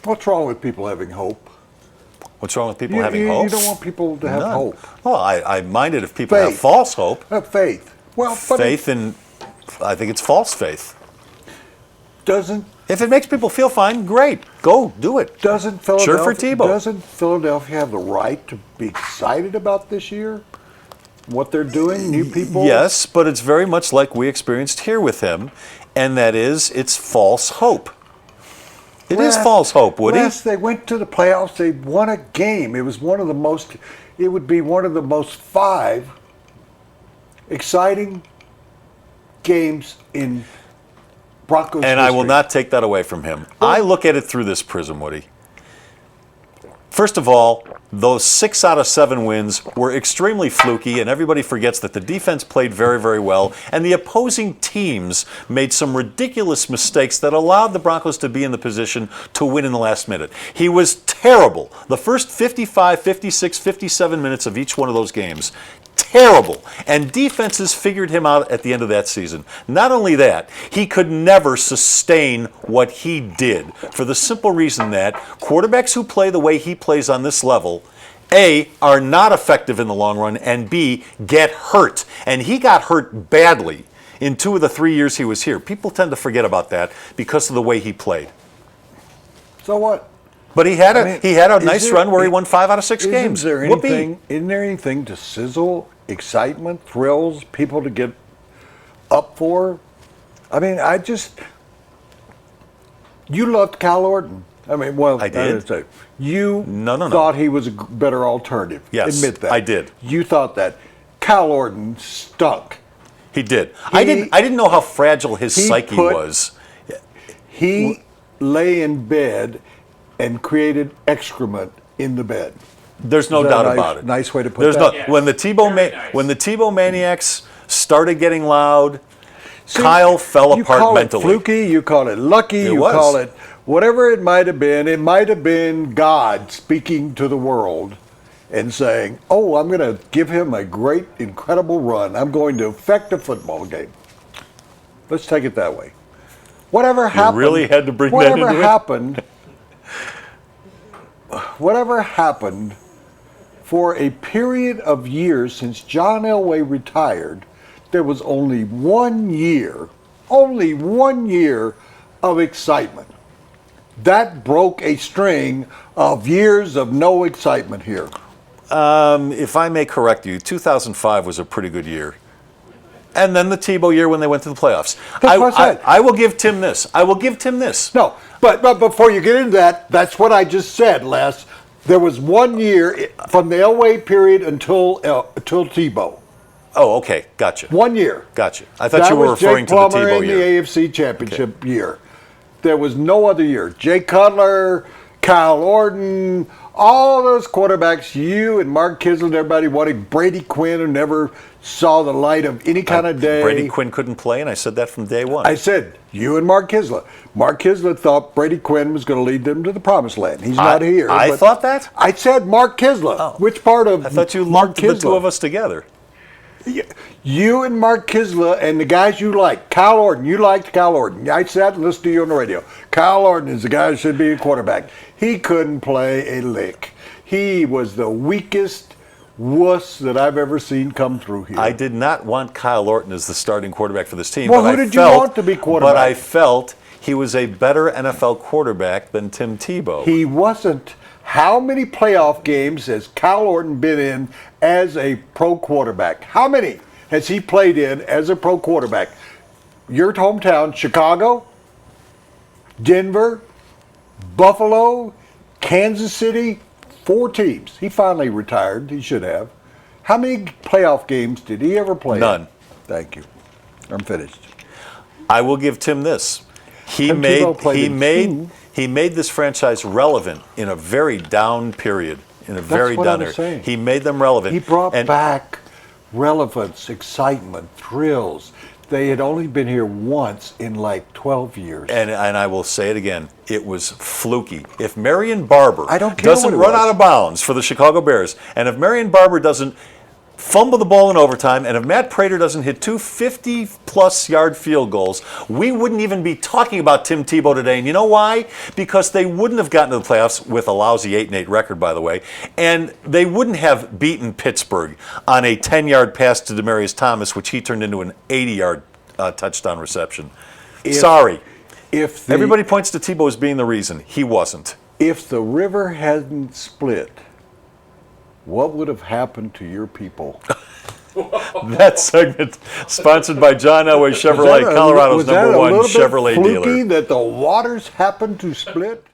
What's wrong with people having hope? What's wrong with people having hope? You don't want people to have hope. Well, I mind it if people have false hope. Faith. Well, faith in, I think it's false faith. If it makes people feel fine, great. Go, do it. Doesn't Philadelphia have the right to be excited about this year? What they're doing, new people? Yes, but it's very much like we experienced here with him, and that is, it's false hope. It is false hope, Woody. Yes, they went to the playoffs. They won a game. It would be one of the most 5 exciting games in Broncos history. I will not take that away from him. I look at it through this prism, Woody. First of all, those 6 out of 7 wins were extremely fluky, and everybody forgets that the defense played very, very well, and the opposing teams made some ridiculous mistakes that allowed the Broncos to be in the position to win in the last minute. He was terrible. The first 55, 56, 57 minutes of each one of those games. Terrible. And defenses figured him out at the end of that season. Not only that, he could never sustain what he did for the simple reason that quarterbacks who play the way he plays on this level, A, are not effective in the long run, and B, get hurt. And he got hurt badly in 2 of the 3 years he was here. People tend to forget about that because of the way he played. So what? But he had a nice run where he won 5 out of 6 games. Isn't there anything to sizzle, excitement, thrills, people to get up for? I mean, you loved Cal Orton. I mean, well, I did. You No. thought he was a better alternative. Yes, admit that. I did. You thought that. Cal Orton stunk. He did. I didn't know how fragile his psyche was. He lay in bed and created excrement in the bed. There's no doubt about it. Nice way to put that. Yes. When the Tebow maniacs started getting loud, Kyle fell apart mentally. You call it fluky, you call it lucky, call it whatever it might have been. It might have been God speaking to the world and saying, "Oh, I'm going to give him a great, incredible run. I'm going to affect a football game." Let's take it that way. Whatever happened. You really had to bring that into it. Whatever happened for a period of years since John Elway retired, there was only 1 year of excitement. That broke a string of years of no excitement here. If I may correct you, 2005 was a pretty good year. And then the Tebow year when they went to the playoffs. I will give Tim this. No, but before you get into that, that's what I just said, Les. There was 1 year from the Elway period until Tebow. Oh, okay, gotcha. 1 year. Gotcha. I thought you were referring to the Tebow year. That was Jake Plummer in the AFC Championship year. There was no other year. Jay Cutler, Kyle Orton, all those quarterbacks, you and Mark Kislett and everybody wanted Brady Quinn, who never saw the light of any kind of day. Brady Quinn couldn't play, and I said that from day one. I said, you and Mark Kislett. Mark Kislett thought Brady Quinn was going to lead them to the promised land. He's not here. I thought that? I said Mark Kislett. Oh. Which part of I thought you Mark lumped Kislett? the two of us together. You and Mark Kislett and the guys you like. Kyle Orton. You liked Kyle Orton. I sat and listened to you on the radio. Kyle Orton is the guy who should be a quarterback. He couldn't play a lick. He was the weakest wuss that I've ever seen come through here. I did not want Kyle Orton as the starting quarterback for this team. Well, who did you want to be quarterback? But I felt he was a better NFL quarterback than Tim Tebow. He wasn't. How many playoff games has Kyle Orton been in as a pro quarterback? How many has he played in as a pro quarterback? Your hometown, Chicago, Denver, Buffalo, Kansas City, 4 teams. He finally retired. He should have. How many playoff games did he ever play? None. Thank you. I'm finished. I will give Tim this. He made this franchise relevant in a very down period. He made them relevant. He brought back relevance, excitement, thrills. They had only been here once in like 12 years. And I will say it again, it was fluky. If Marion Barber I don't care doesn't run out of bounds for the Chicago Bears, and if Marion Barber doesn't fumble the ball in overtime, and if Matt Prater doesn't hit two 50-plus yard field goals, we wouldn't even be talking about Tim Tebow today. And you know why? Because they wouldn't have gotten to the playoffs with a lousy 8-8 record, by the way, and they wouldn't have beaten Pittsburgh on a 10-yard pass to Demaryius Thomas, which he turned into an 80-yard touchdown reception. Sorry. Everybody points to Tebow as being the reason. He wasn't. If the river hadn't split, what would have happened to your people? That segment sponsored by John Elway Chevrolet, Colorado's #1 Chevrolet dealer. That the waters happened to split?